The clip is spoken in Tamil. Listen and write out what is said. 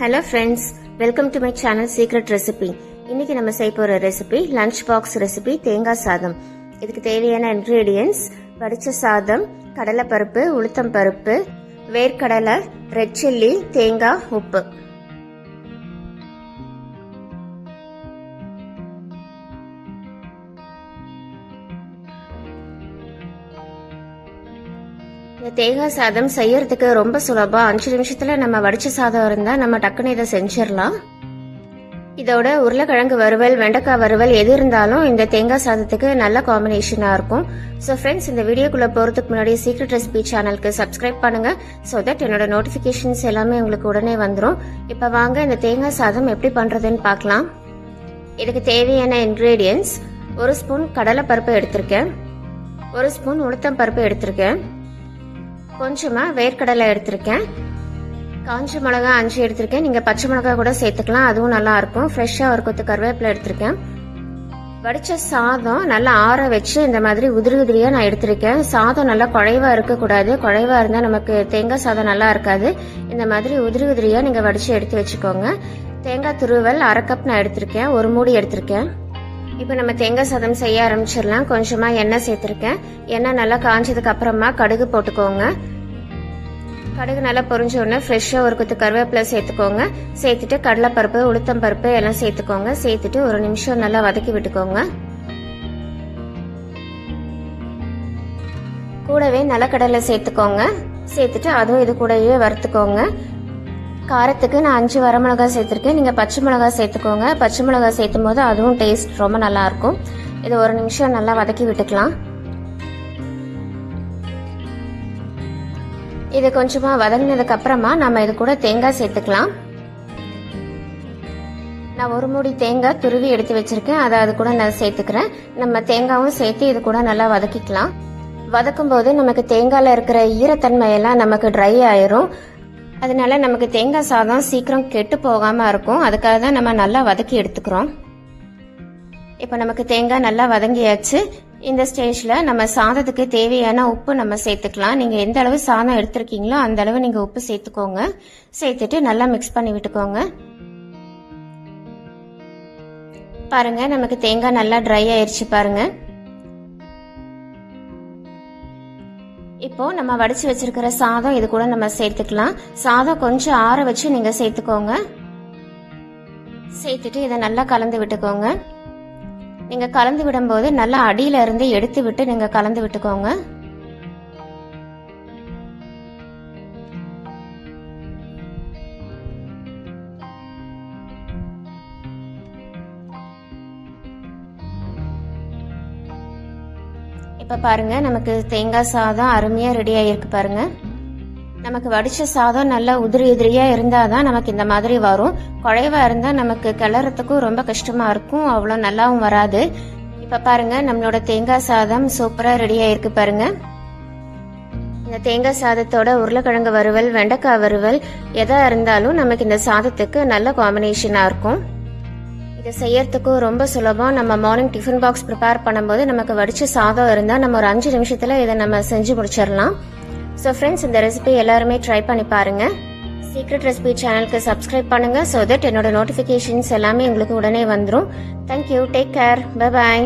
Hello friends, welcome to my channel secret recipe. இன்னைக்கு நம்ம செய்ய போகிற ரெசிபி லஞ்ச் பாக்ஸ் ரெசிபி தேங்காய் சாதம். இதுக்கு தேவையான இன்க்ரீடியன்ஸ் வடிச்ச சாதம், கடலைப்பருப்பு, உளுத்தம் பருப்பு, வேர்க்கடலை, ரெட் சில்லி, தேங்காய், உப்பு. இந்த தேங்காய் சாதம் செய்யறதுக்கு ரொம்ப சுலபம். 5 நிமிஷத்துல நம்ம வடிச்ச சாதம் இருந்தா நம்ம டக்குன்னு இதை செஞ்சிடலாம். இதோட உருளைக்கிழங்கு வறுவல், வெண்டைக்காய் வறுவல் எது இருந்தாலும் இந்த தேங்காய் சாதத்துக்கு நல்ல காம்பினேஷனா இருக்கும். ஸோ ஃப்ரெண்ட்ஸ், இந்த வீடியோக்குள்ள போறதுக்கு முன்னாடி சீக்ரெட் ரெசிபி சேனலுக்கு சப்ஸ்கிரைப் பண்ணுங்க. ஸோ தட் என்னோட நோட்டிபிகேஷன்ஸ் எல்லாமே உங்களுக்கு உடனே வந்துடும். இப்போ வாங்க இந்த தேங்காய் சாதம் எப்படி பண்றதுன்னு பார்க்கலாம். இதுக்கு தேவையான இன்கிரீடியன்ஸ்: 1 ஸ்பூன் கடலைப்பருப்பு எடுத்திருக்கேன், 1 ஸ்பூன் உளுத்தம் பருப்பு எடுத்திருக்கேன், கொஞ்சமா வேர்க்கடலை எடுத்திருக்கேன், காஞ்ச மிளகா 5 எடுத்திருக்கேன். நீங்க பச்சை மிளகா கூட சேர்த்துக்கலாம், அதுவும் நல்லா இருக்கும். ஃப்ரெஷ்ஷா ஒரு கொத்து கருவேப்பிலை எடுத்திருக்கேன். வடிச்ச சாதம் நல்லா ஆற வச்சு இந்த மாதிரி உதிரி உதிரியா நான் எடுத்திருக்கேன். சாதம் நல்லா குழைவா இருக்கக்கூடாது. குழைவா இருந்தா நமக்கு தேங்காய் சாதம் நல்லா இருக்காது. இந்த மாதிரி உதிரி உதிரியா நீங்க வடிச்சு எடுத்து வச்சுக்கோங்க. தேங்காய் துருவல் 1/2 கப் நான் எடுத்திருக்கேன், 1 மூடி எடுத்திருக்கேன். இப்போ நம்ம தேங்காய் சாதம் செய்ய ஆரம்பிச்சிடலாம். கொஞ்சமா எண்ணெய் சேர்த்திருக்கேன். எண்ணெய் நல்லா காஞ்சதுக்கு அப்புறமா கடுகு போட்டுக்கோங்க. கடுகு நல்லா பொரிஞ்ச உடனே ஃப்ரெஷ்ஷா ஒரு கொத்து கருவேப்பிலை சேர்த்துக்கோங்க. சேர்த்துட்டு கடலைப்பருப்பு, உளுத்தம் பருப்பு எல்லாம் சேர்த்துக்கோங்க. சேர்த்துட்டு 1 நிமிஷம் நல்லா வதக்கி விட்டுக்கோங்க. கூடவே நிலக்கடலை சேர்த்துக்கோங்க. சேர்த்துட்டு அதுவும் இது கூடவே வறுத்துக்கோங்க. காரத்துக்கு நான் 5 வரமிளகாய் சேர்த்துருக்கேன். நீங்கள் பச்சை மிளகாய் சேர்த்துக்கோங்க. பச்சை மிளகாய் சேர்த்தும் போது அதுவும் டேஸ்ட் ரொம்ப நல்லா இருக்கும். இது 1 நிமிஷம் நல்லா வதக்கி விட்டுக்கலாம். இது கொஞ்சமா வதங்கினதுக்கு அப்புறமா நம்ம இது கூட தேங்காய் சேர்த்துக்கலாம். நான் 1 மூடி தேங்காய் துருவி எடுத்து வச்சிருக்கேன், அதை அது கூட நான் சேர்த்துக்கிறேன். நம்ம தேங்காயும் சேர்த்து இது கூட நல்லா வதக்கிக்கலாம். வதக்கும் போது நமக்கு தேங்காயில இருக்கிற ஈரத்தன்மையெல்லாம் நமக்கு ட்ரை ஆயிரும். அதனால நமக்கு தேங்காய் சாதம் சீக்கிரம் கெட்டு போகாம இருக்கும். அதுக்காக தான் நம்ம நல்லா வதக்கி எடுத்துக்கிறோம். இப்போ நமக்கு தேங்காய் நல்லா வதங்கியாச்சு. இந்த ஸ்டேஜ்ல நம்ம சாதத்துக்கு தேவையான உப்பு நம்ம சேர்த்துக்கலாம். நீங்க எந்த அளவு சாதம் எடுத்திருக்கீங்களோ அந்த அளவு நீங்க உப்பு சேர்த்துக்கோங்க. சேர்த்துட்டு நல்லா மிக்ஸ் பண்ணி விட்டுக்கோங்க. பாருங்க, நமக்கு தேங்காய் நல்லா ட்ரை ஆயிருச்சு பாருங்க. இப்போ நம்ம வடிச்சு வச்சிருக்கிற சாதம் இது கூட நம்ம சேர்த்துக்கலாம். சாதம் கொஞ்சம் ஆற வச்சு நீங்க சேர்த்துக்கோங்க. சேர்த்துட்டு இதை நல்லா கலந்து விட்டுக்கோங்க. நீங்க கலந்து விடும் போது நல்லா அடியில இருந்து எடுத்து விட்டு நீங்க கலந்து விட்டுக்கோங்க. இப்ப பாருங்க, நமக்கு தேங்காய் சாதம் அருமையா ரெடி ஆயிருக்கு பாருங்க. நமக்கு வடிச்ச சாதம் நல்லா உதிரி உதிரியா இருந்தாதான் நமக்கு இந்த மாதிரி வரும். குழைவா இருந்தா நமக்கு கிளறதுக்கும் ரொம்ப கஷ்டமா இருக்கும், அவ்வளவு நல்லாவும் வராது. இப்ப பாருங்க, நம்மளோட தேங்காய் சாதம் சூப்பரா ரெடி ஆயிருக்கு பாருங்க. இந்த தேங்காய் சாதத்தோட உருளைக்கிழங்கு வறுவல், வெண்டைக்காய் வறுவல் எதா இருந்தாலும் நமக்கு இந்த சாதத்துக்கு நல்ல காம்பினேஷனா இருக்கும். இதை செய்யறதுக்கும் ரொம்ப சுலபம். நம்ம மார்னிங் டிஃபன் பாக்ஸ் ப்ரிப்பேர் பண்ணும்போது நமக்கு வடிச்ச சாதம் இருந்தால் நம்ம ஒரு 5 நிமிஷத்துல இதை நம்ம செஞ்சு முடிச்சிடலாம். ஸோ ஃப்ரெண்ட்ஸ், இந்த ரெசிபி எல்லாருமே ட்ரை பண்ணி பாருங்க. சீக்ரெட் ரெசிபி சேனலுக்கு சப்ஸ்கிரைப் பண்ணுங்க. ஸோ தட் என்னோட நோட்டிஃபிகேஷன்ஸ் எல்லாமே உங்களுக்கு உடனே வந்துடும். Thank you, take care, bye bye.